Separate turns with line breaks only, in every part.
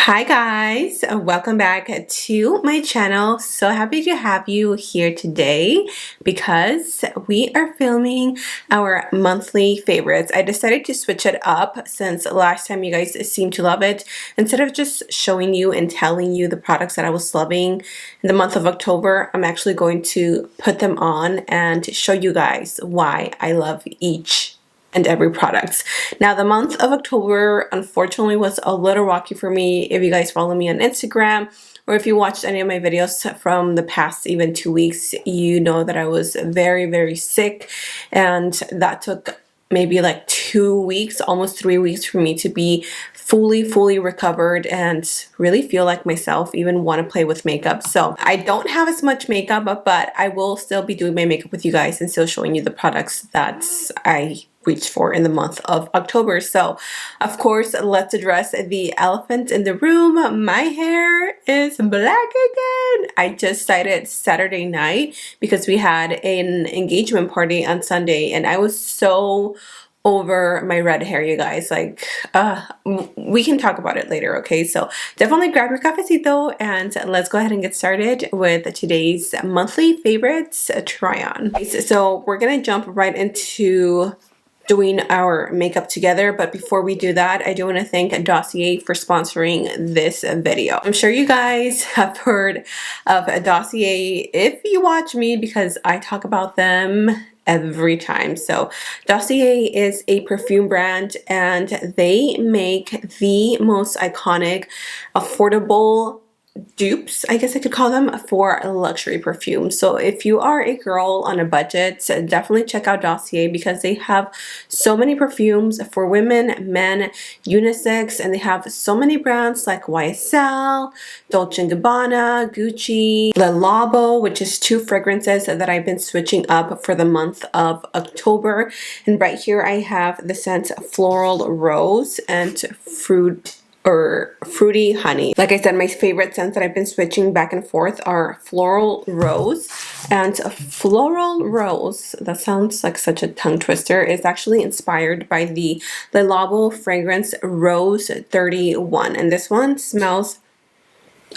Hi guys, welcome back to my channel. So happy to have you here today because we are filming our monthly favorites. I decided to switch it up since last time you guys seemed to love it. Instead of just showing you and telling you the products that I was loving in the month of October, I'm actually going to put them on and show you guys why I love each and every product. Now the month of October unfortunately was a little rocky for me. If you guys follow me on Instagram or if you watched any of my videos from the past even 2 weeks, you know that I was very sick, and that took maybe like 2 weeks, almost 3 weeks for me to be fully recovered and really feel like myself, even want to play with makeup. So I don't have as much makeup, but I will still be doing my makeup with you guys and still showing you the products that I reached for in the month of October. So of course, let's address the elephant in the room. My hair is black again. I just dyed it Saturday night because we had an engagement party on Sunday and I was so over my red hair, you guys. Like, we can talk about it later, okay? So definitely grab your cafecito and let's go ahead and get started with today's monthly favorites try on. So we're gonna jump right into doing our makeup together, but before we do that, I do want to thank Dossier for sponsoring this video. I'm sure you guys have heard of Dossier if you watch me because I talk about them every time. So Dossier is a perfume brand and they make the most iconic, affordable dupes, I guess I could call them, for luxury perfume. So if you are a girl on a budget, definitely check out Dossier because they have so many perfumes for women, men, unisex, and they have so many brands like YSL, Dolce & Gabbana, Gucci, Le Labo, which is 2 fragrances that I've been switching up for the month of October. And right here I have the scent Floral Rose and Fruity Honey. Like I said, my favorite scents that I've been switching back and forth are Floral Rose and Floral Rose. That sounds like such a tongue twister. It's actually inspired by the Le Labo fragrance Rose 31, and this one smells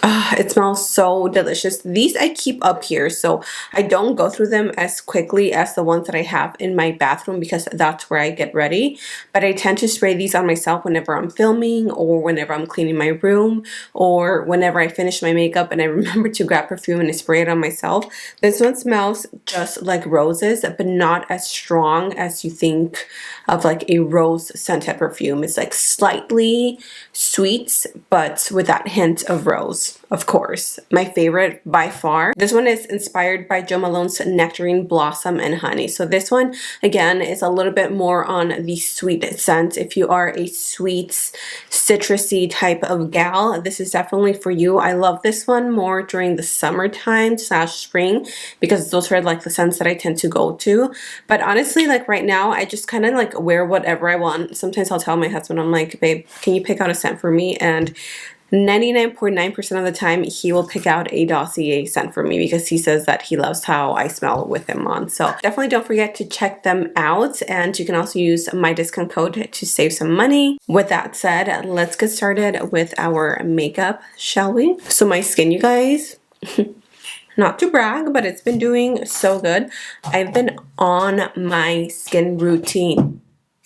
it smells so delicious. These I keep up here, so I don't go through them as quickly as the ones that I have in my bathroom because that's where I get ready. But I tend to spray these on myself whenever I'm filming or whenever I'm cleaning my room or whenever I finish my makeup and I remember to grab perfume and I spray it on myself. This one smells just like roses, but not as strong as you think of like a rose scented perfume. It's like slightly sweet, but with that hint of rose. Of course, my favorite by far. This one is inspired by Jo Malone's Nectarine Blossom and Honey. So this one, again, is a little bit more on the sweet scent. If you are a sweet, citrusy type of gal, this is definitely for you. I love this one more during the summertime / spring because those are like the scents that I tend to go to. But honestly, like right now, I just kind of like wear whatever I want. Sometimes I'll tell my husband, I'm like, babe, can you pick out a scent for me? And 99.9% of the time he will pick out a Dossier scent for me because he says that he loves how I smell with him on. So definitely don't forget to check them out, and you can also use my discount code to save some money. With that said, let's get started with our makeup, shall we? So my skin, you guys, not to brag, but it's been doing so good. I've been on my skin routine.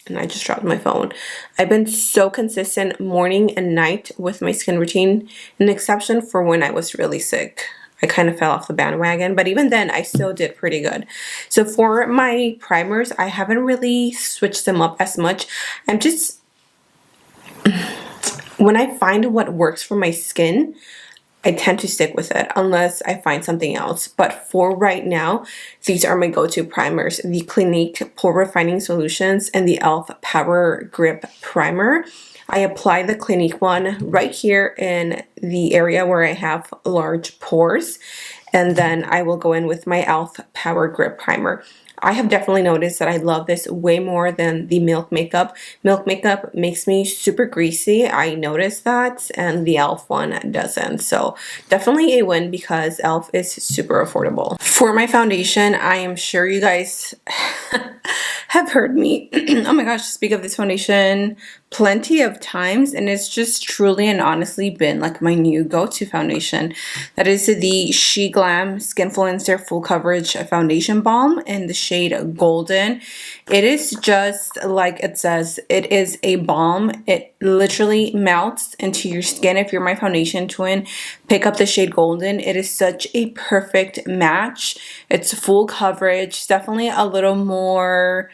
And I just dropped my phone. I've been so consistent morning and night with my skin routine, an exception for when I was really sick. I kind of fell off the bandwagon, but even then I still did pretty good. So for my primers, I haven't really switched them up as much. I'm just, when I find what works for my skin, I tend to stick with it unless I find something else. But for right now, these are my go-to primers. The Clinique Pore Refining Solutions and the e.l.f. Power Grip Primer. I apply the Clinique one right here in the area where I have large pores. and then I will go in with my e.l.f. Power Grip Primer. I have definitely noticed that I love this way more than the Milk Makeup. Milk Makeup makes me super greasy. I noticed that, and the e.l.f. one doesn't. So definitely a win because e.l.f. is super affordable. For my foundation, I am sure you guys have heard me, oh my gosh, speak of this foundation plenty of times, and it's just truly and honestly been like my new go-to foundation. That is the SheGlam Skinfluencer Full Coverage Foundation Balm in the shade Golden. It is just like it says, it is a balm. It literally melts into your skin. If you're my foundation twin, pick up the shade Golden. It is such a perfect match. It's full coverage, definitely a little more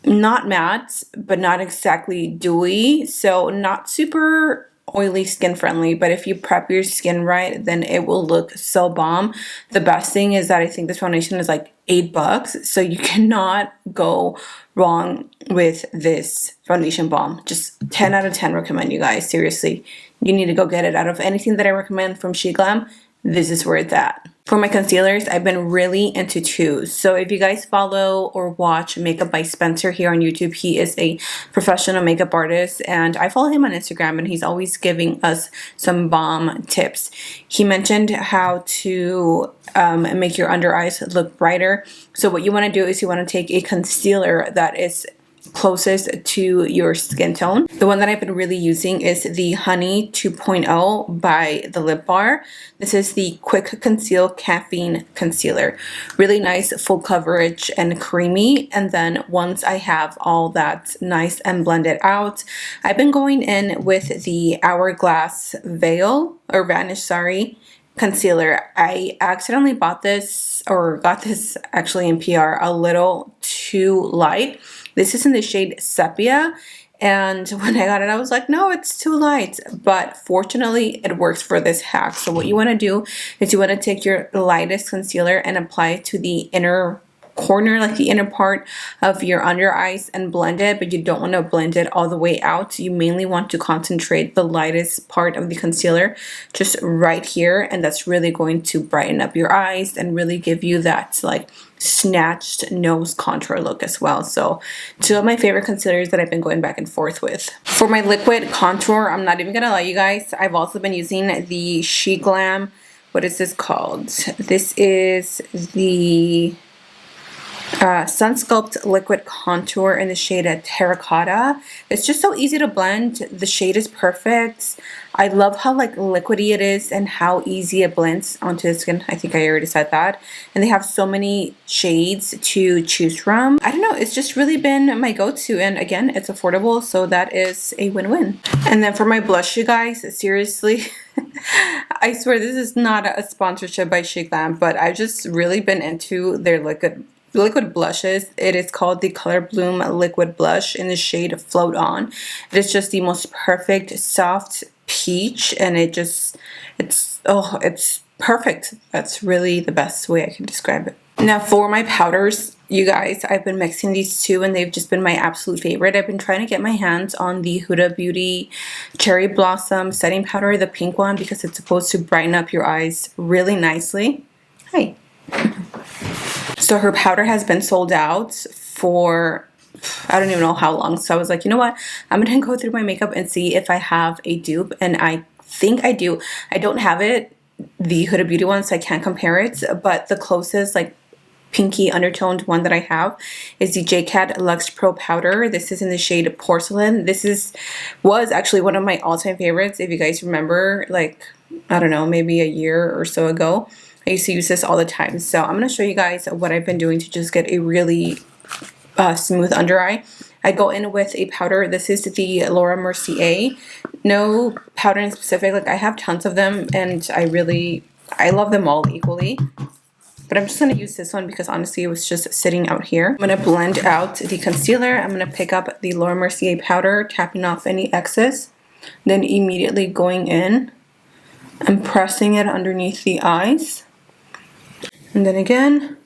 not matte, but not exactly dewy, so not super oily skin friendly, but if you prep your skin right, then it will look so bomb. The best thing is that I think this foundation is like $8, so you cannot go wrong with this foundation balm. Just 10 out of 10 recommend, you guys. Seriously, you need to go get it. Out of anything that I recommend from SheGlam, this is where it's at. For my concealers, I've been really into two. So if you guys follow or watch Makeup by Spencer here on YouTube, he is a professional makeup artist, and I follow him on Instagram, and he's always giving us some bomb tips. He mentioned how to make your under eyes look brighter. So what you want to do is you want to take a concealer that is closest to your skin tone. The one that I've been really using is the Honey 2.0 by the Lip Bar. This is the Quick Conceal Caffeine Concealer. Really nice, full coverage and creamy. And then once I have all that nice and blended out, I've been going in with the Hourglass Veil, or Vanish, sorry, concealer. I accidentally bought this, or got this actually in PR, a little too light. This is in the shade Sepia, and when I got it, I was like, no, it's too light. But fortunately, it works for this hack. So what you want to do is you want to take your lightest concealer and apply it to the inner corner, like the inner part of your under eyes, and blend it, but you don't want to blend it all the way out. You mainly want to concentrate the lightest part of the concealer just right here, and that's really going to brighten up your eyes and really give you that like snatched nose contour look as well. So two of my favorite concealers that I've been going back and forth with. For my liquid contour, I'm not even gonna lie, you guys, I've also been using the SheGlam, what is this called? This is the Sun Sculpt Liquid Contour in the shade Terracotta. It's just so easy to blend. The shade is perfect. I love how like liquidy it is and how easy it blends onto the skin. I think I already said that. And they have so many shades to choose from. I don't know, it's just really been my go-to, and again, it's affordable, so that is a win-win. And then for my blush, you guys, seriously, I swear this is not a sponsorship by SheGlam, but I've just really been into their liquid blushes. It is called the Color Bloom Liquid Blush in the shade Float On. It is just the most perfect soft peach, and it's perfect. That's really the best way I can describe it. Now for my powders, you guys, I've been mixing these two, and they've just been my absolute favorite. I've been trying to get my hands on the Huda Beauty Cherry Blossom Setting Powder, the pink one, because it's supposed to brighten up your eyes really nicely. Hi. So her powder has been sold out for, I don't even know how long. So I was like, you know what? I'm going to go through my makeup and see if I have a dupe. And I think I do. I don't have it, the Huda Beauty one, so I can't compare it. But the closest like pinky undertoned one that I have is the JCat Luxe Pro Powder. This is in the shade Porcelain. This was actually one of my all-time favorites. If you guys remember, like, I don't know, maybe a year or so ago, I used to use this all the time. So I'm going to show you guys what I've been doing to just get a really smooth under eye. I go in with a powder. This is the Laura Mercier. No powder in specific. Like, I have tons of them, and I love them all equally. But I'm just going to use this one because honestly it was just sitting out here. I'm going to blend out the concealer. I'm going to pick up the Laura Mercier powder, tapping off any excess. Then immediately going in and pressing it underneath the eyes. And then again,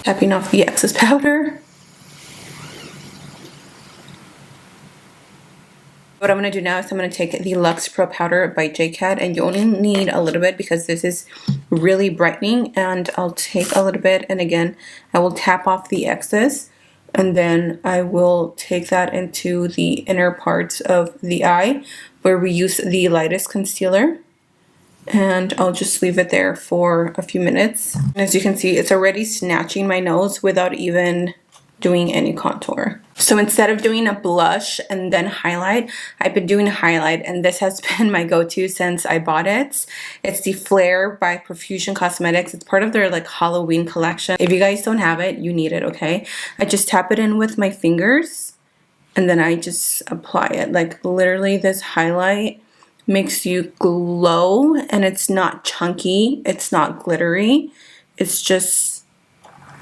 tapping off the excess powder. What I'm going to do now is I'm going to take the Luxe Pro Powder by JCat, and you only need a little bit because this is really brightening, and I'll take a little bit, and again, I will tap off the excess, and then I will take that into the inner parts of the eye where we use the lightest concealer, and I'll just leave it there for a few minutes. And as you can see, it's already snatching my nose without even doing any contour. So instead of doing a blush and then highlight, I've been doing a highlight, and this has been my go-to since I bought it. It's the Flare by Profusion Cosmetics. It's part of their like Halloween collection. If you guys don't have it, you need it, okay? I just tap it in with my fingers, and then I just apply it. Like literally this highlight makes you glow, and it's not chunky, it's not glittery, it's just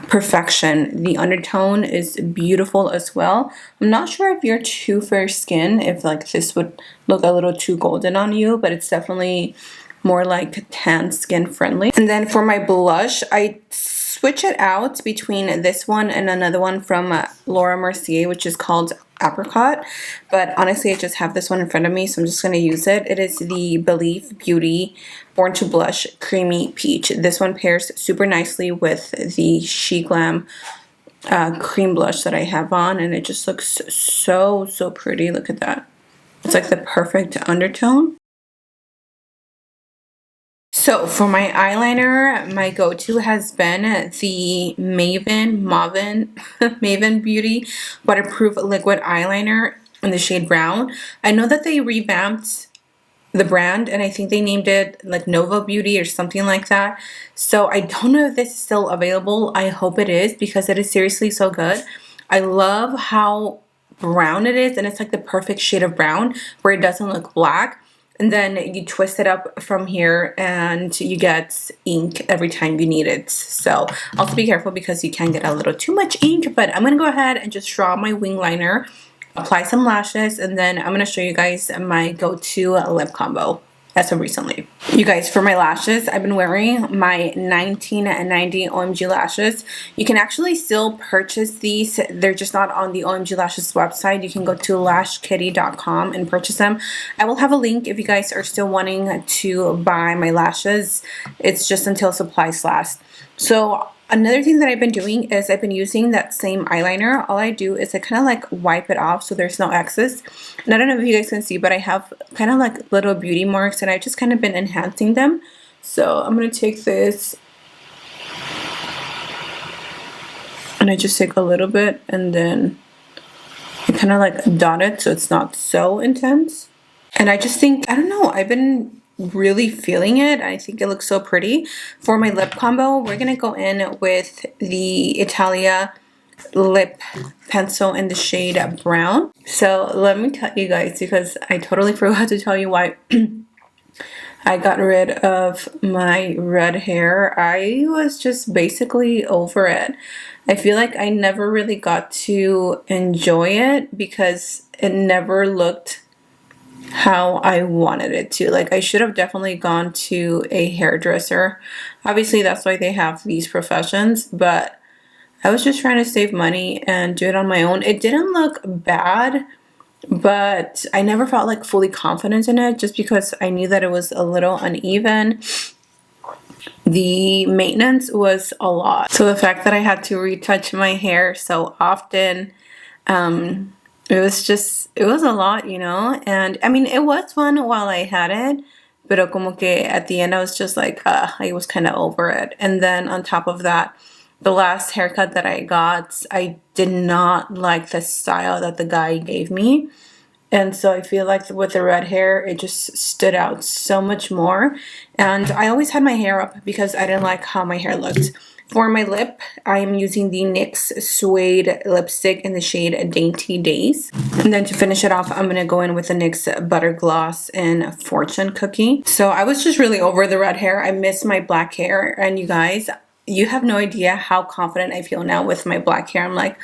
perfection. The undertone is beautiful as well. I'm not sure if you're too fair skin, if like this would look a little too golden on you, but it's definitely more like tan skin friendly. And then for my blush, I switch it out between this one and another one from Laura Mercier, which is called Apricot, but honestly I just have this one in front of me, so I'm just going to use it. It is the Believe Beauty Born to Blush Creamy Peach. This one pairs super nicely with the She Glam cream blush that I have on, and it just looks so pretty. Look at that. It's like the perfect undertone. So for my eyeliner, my go-to has been the Maven Beauty Waterproof Liquid Eyeliner in the shade Brown. I know that they revamped the brand, and I think they named it like Nova Beauty or something like that. So I don't know if this is still available. I hope it is, because it is seriously so good. I love how brown it is, and it's like the perfect shade of brown where it doesn't look black. And then you twist it up from here and you get ink every time you need it. So also be careful because you can get a little too much ink, but I'm going to go ahead and just draw my wing liner, apply some lashes, and then I'm going to show you guys my go-to lip combo as of recently. You guys, for my lashes, I've been wearing my 1990 OhMGlashes. You can actually still purchase these. They're just not on the OhMGlashes website. You can go to lashkitty.com and purchase them. I will have a link if you guys are still wanting to buy my lashes. It's just until supplies last. So another thing that I've been doing is I've been using that same eyeliner. All I do is I kind of like wipe it off so there's no excess. And I don't know if you guys can see, but I have kind of like little beauty marks, and I've just kind of been enhancing them. So I'm going to take this and I just take a little bit, and then I kind of like dot it so it's not so intense. And I just think, I don't know, I've been really feeling it. I think it looks so pretty. For my lip combo, we're gonna go in with the Italia lip pencil in the shade Brown. So let me tell you guys, because I totally forgot to tell you why I got rid of my red hair. I was just basically over it. I feel like I never really got to enjoy it because it never looked how I wanted it to. Like, I should have definitely gone to a hairdresser. Obviously that's why they have these professions, but I was just trying to save money and do it on my own. It didn't look bad, but I never felt like fully confident in it just because I knew that it was a little uneven. The maintenance was a lot. So the fact that I had to retouch my hair so often, it was a lot, you know. And I mean, it was fun while I had it, pero como que at the end I was just like, I was kind of over it. And then on top of that, the last haircut that I got, I did not like the style that the guy gave me. And so I feel like with the red hair, it just stood out so much more. And I always had my hair up because I didn't like how my hair looked. For my lip, I am using the NYX Suede lipstick in the shade Dainty Days. And then to finish it off, I'm going to go in with the NYX Butter Gloss in Fortune Cookie. So I was just really over the red hair. I miss my black hair. And you guys, you have no idea how confident I feel now with my black hair. I'm like,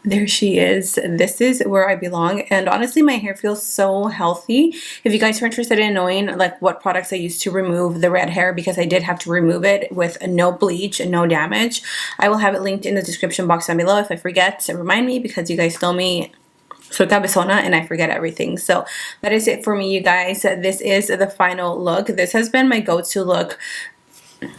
there she is. This is where I belong. And honestly, my hair feels so healthy. If you guys are interested in knowing like what products I use to remove the red hair, because I did have to remove it with no bleach and no damage, I will have it linked in the description box down below. If I forget, remind me, because you guys know me, soy cabezona and I forget everything. So that is it for me, you guys. This is the final look. This has been my go-to look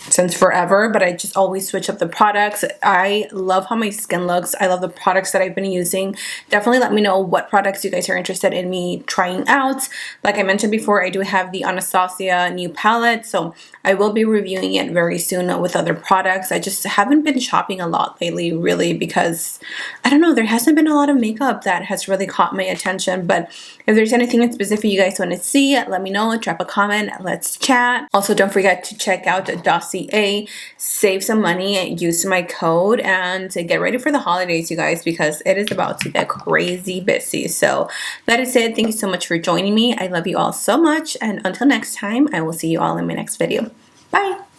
since forever, but I just always switch up the products. I love how my skin looks. I love the products that I've been using. Definitely let me know what products you guys are interested in me trying out. Like I mentioned before, I do have the Anastasia new palette, so I will be reviewing it very soon with other products. I just haven't been shopping a lot lately, really, because I don't know, there hasn't been a lot of makeup that has really caught my attention. But if there's anything in specific you guys want to see, let me know. Drop a comment. Let's chat. Also, don't forget to check out Dossier, save some money, use my code, and get ready for the holidays, you guys, because it is about to get crazy busy. So that is it. Thank you so much for joining me. I love you all so much, and until next time, I will see you all in my next video. Bye!